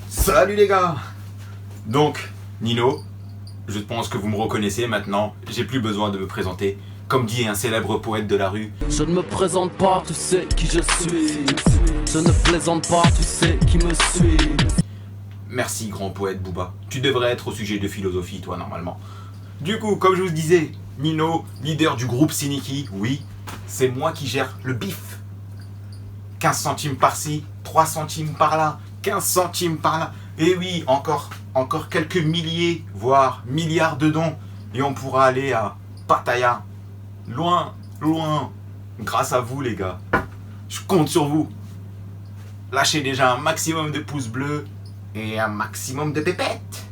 Salut les gars. Donc, Nino, je pense que vous me reconnaissez maintenant, j'ai plus besoin de me présenter. Comme dit un célèbre poète de la rue, je ne me présente pas, tu sais qui je suis. Je ne plaisante pas, tu sais qui me suis. Merci grand poète Booba. Tu devrais être au sujet de philosophie toi normalement. Du coup, comme je vous disais, Nino, leader du groupe Siniki, oui, c'est moi qui gère le bif. 15 centimes par-ci, 3 centimes par-là, 15 centimes par-là. Et oui, encore quelques milliers, voire milliards de dons. Et on pourra aller à Pattaya. Loin, loin. Grâce à vous les gars. Je compte sur vous. Lâchez déjà un maximum de pouces bleus et un maximum de pépettes.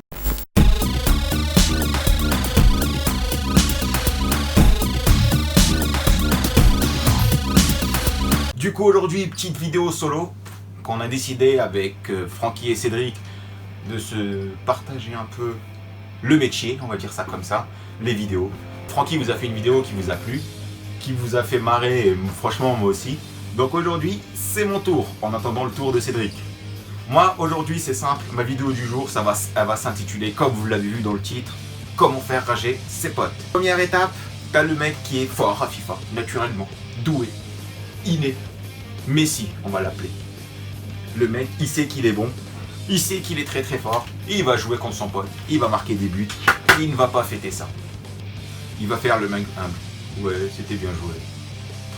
Du coup aujourd'hui, petite vidéo solo qu'on a décidé avec Francky et Cédric de se partager un peu le métier, on va dire ça comme ça, les vidéos. Francky vous a fait une vidéo qui vous a plu, qui vous a fait marrer, et franchement moi aussi. Donc aujourd'hui, c'est mon tour, en attendant le tour de Cédric. Moi aujourd'hui c'est simple, ma vidéo du jour, elle va s'intituler, comme vous l'avez vu dans le titre, comment faire rager ses potes. Première étape, t'as le mec qui est fort à FIFA, naturellement, doué, inné. Messi, on va l'appeler. Le mec, il sait qu'il est bon, il sait qu'il est très très fort, il va jouer contre son pote, il va marquer des buts, il ne va pas fêter ça. Il va faire le mec humble. Ouais, c'était bien joué.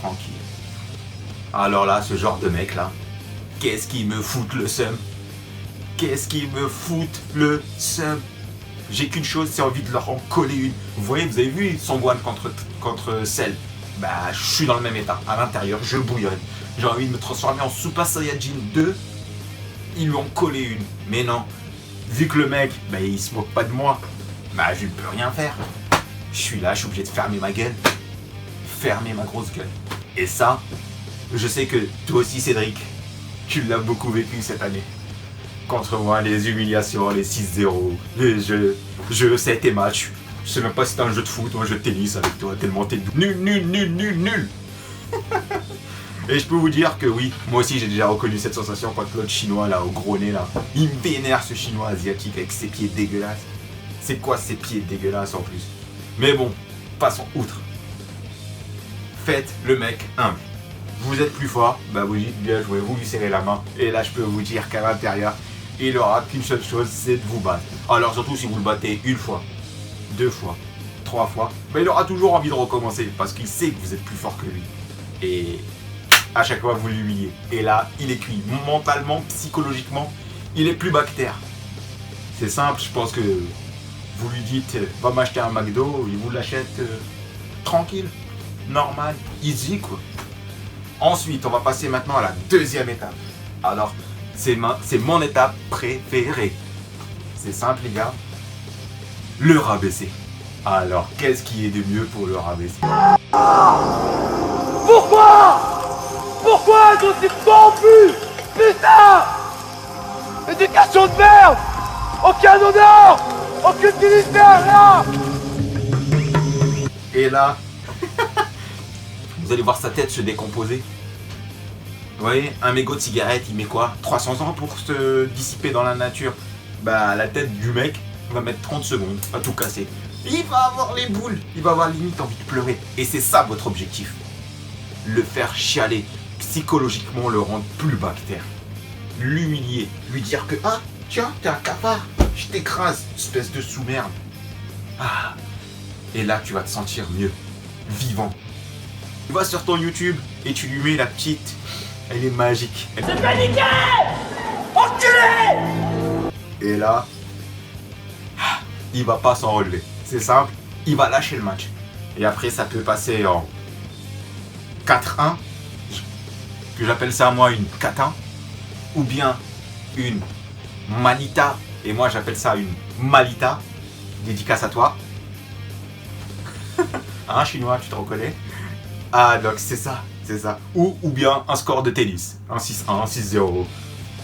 Tranquille. Alors là, ce genre de mec là, qu'est-ce qui me fout le seum? Qu'est-ce qui me fout le seum? J'ai qu'une chose, c'est envie de leur en coller une. Vous voyez, vous avez vu Son Gohan contre Cell? Bah, je suis dans le même état. À l'intérieur, je bouillonne. J'ai envie de me transformer en Super Saiyajin 2. Ils lui ont collé une. Mais non. Vu que le mec, bah, il se moque pas de moi, bah, je ne peux rien faire. Je suis là, je suis obligé de fermer ma gueule. Fermer ma grosse gueule. Et ça, je sais que toi aussi, Cédric, tu l'as beaucoup vécu cette année. Contre moi, les humiliations, les 6-0, les jeux 7 et match. Je sais même pas si c'est un jeu de foot ou un jeu de tennis avec toi, tellement t'es nul. Et je peux vous dire que oui, moi aussi j'ai déjà reconnu cette sensation quand l'autre chinois là, au gros nez là, il me vénère ce chinois asiatique avec ses pieds dégueulasses. C'est quoi ces pieds dégueulasses en plus? Mais bon, passons outre. Faites le mec humble. Vous êtes plus fort, bah vous dites bien joué, vous lui serrez la main. Et là je peux vous dire qu'à l'intérieur, il aura qu'une seule chose, c'est de vous battre. Alors surtout si vous le battez une fois, 2 fois, 3 fois, bah, il aura toujours envie de recommencer parce qu'il sait que vous êtes plus fort que lui. Et à chaque fois vous l'humiliez. Et là, il est cuit. Mentalement, psychologiquement, il est plus bactère. C'est simple, je pense que vous lui dites va m'acheter un McDo, il vous l'achète tranquille, normal, easy quoi. Ensuite, on va passer maintenant à la deuxième étape. Alors, c'est mon étape préférée. C'est simple les gars. Le rabaisser. Alors, qu'est-ce qui est de mieux pour le rabaisser? Pourquoi je suis corrompu? Putain! Éducation de merde! Aucun honneur! Aucune dignité, rien! Et là, vous allez voir sa tête se décomposer. Vous voyez, un mégot de cigarette, il met quoi? 300 ans pour se dissiper dans la nature. Bah, la tête du mec va mettre 30 secondes à tout casser. Il va avoir les boules, il va avoir limite envie de pleurer. Et c'est ça votre objectif. Le faire chialer, psychologiquement le rendre plus bactère. L'humilier, lui dire que ah, tiens, t'es un cafard, je t'écrase, espèce de sous-merde. Ah. Et là, tu vas te sentir mieux, vivant. Tu vas sur ton YouTube et tu lui mets la petite. Elle est magique. C'est paniqué! Enculé! Et là, il va pas s'en relever. C'est simple, il va lâcher le match. Et après, ça peut passer en 4-1, que j'appelle ça moi une catin, ou bien une malita, et moi j'appelle ça une malita, dédicace à toi. Hein, chinois, tu te reconnais? Ah, donc c'est ça. Ou bien un score de tennis, un 6-1, un 6-0.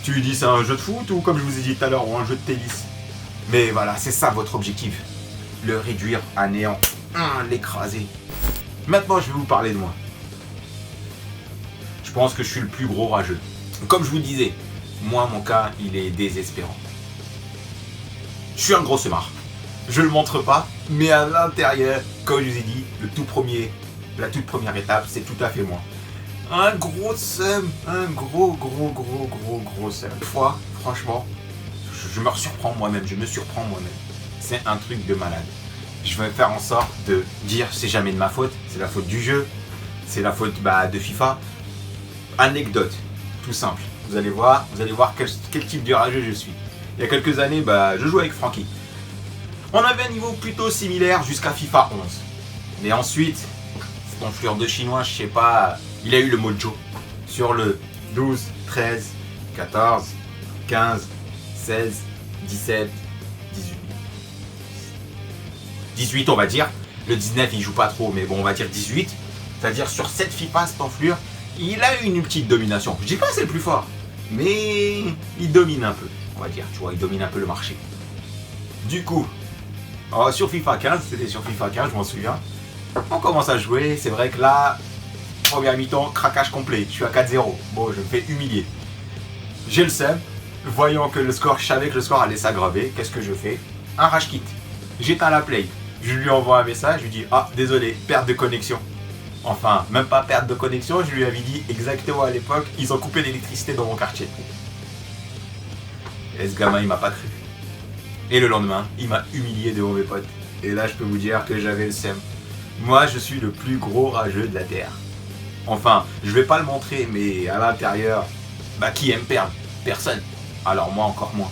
Tu lui dis c'est un jeu de foot ou comme je vous ai dit tout à l'heure, un jeu de tennis. Mais voilà, c'est ça votre objectif. Le réduire à néant, l'écraser. Maintenant, je vais vous parler de moi. Je pense que je suis le plus gros rageux. Comme je vous le disais, moi mon cas il est désespérant. Je suis un gros semard. Je le montre pas, mais à l'intérieur, comme je vous ai dit, la toute première étape, c'est tout à fait moi. Un gros seum, un gros seum. Des fois, franchement, je me surprends moi-même, C'est un truc de malade. Je vais faire en sorte de dire c'est jamais de ma faute, c'est la faute du jeu, c'est la faute de FIFA. Anecdote, tout simple. Vous allez voir quel type de rageux je suis. Il y a quelques années, je jouais avec Francky. On avait un niveau plutôt similaire jusqu'à FIFA 11. Mais ensuite, son fleur de chinois, je sais pas, il a eu le mojo. Sur le 12, 13, 14, 15, 16, 17, 18. 18 on va dire. Le 19 il joue pas trop, mais bon on va dire 18. C'est-à-dire sur cette FIFA, cette enflure, il a eu une petite domination. Je dis pas c'est le plus fort, mais il domine un peu, on va dire. Tu vois, il domine un peu le marché. Du coup, sur FIFA 15, c'était sur FIFA 15, je m'en souviens. On commence à jouer, c'est vrai que là, première mi-temps, craquage complet, je suis à 4-0. Bon, je me fais humilier. J'ai le seum, voyant que je savais que le score allait s'aggraver, qu'est-ce que je fais? Un rage kit. J'éteins la play. Je lui envoie un message, je lui dis ah désolé, perte de connexion. Enfin, même pas perte de connexion, je lui avais dit exactement à l'époque, ils ont coupé l'électricité dans mon quartier. Et ce gamin, il m'a pas cru. Et le lendemain, il m'a humilié devant mes potes. Et là, je peux vous dire que j'avais le seum. Moi, je suis le plus gros rageux de la Terre. Enfin, je vais pas le montrer, mais à l'intérieur, qui aime perdre? Personne. Alors moi, encore moins.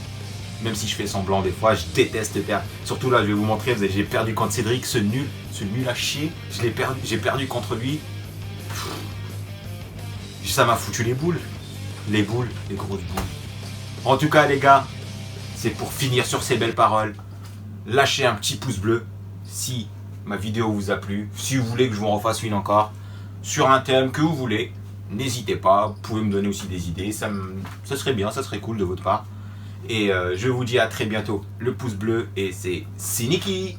Même si je fais semblant des fois, je déteste perdre. Surtout là, je vais vous montrer, j'ai perdu contre Cédric, ce nul à chier. J'ai perdu contre lui. Ça m'a foutu les boules. Les grosses boules. En tout cas, les gars, c'est pour finir sur ces belles paroles. Lâchez un petit pouce bleu si ma vidéo vous a plu. Si vous voulez que je vous en refasse une encore sur un thème que vous voulez, n'hésitez pas. Vous pouvez me donner aussi des idées. Ça serait bien, ça serait cool de votre part. Et je vous dis à très bientôt. Le pouce bleu et c'est Niki.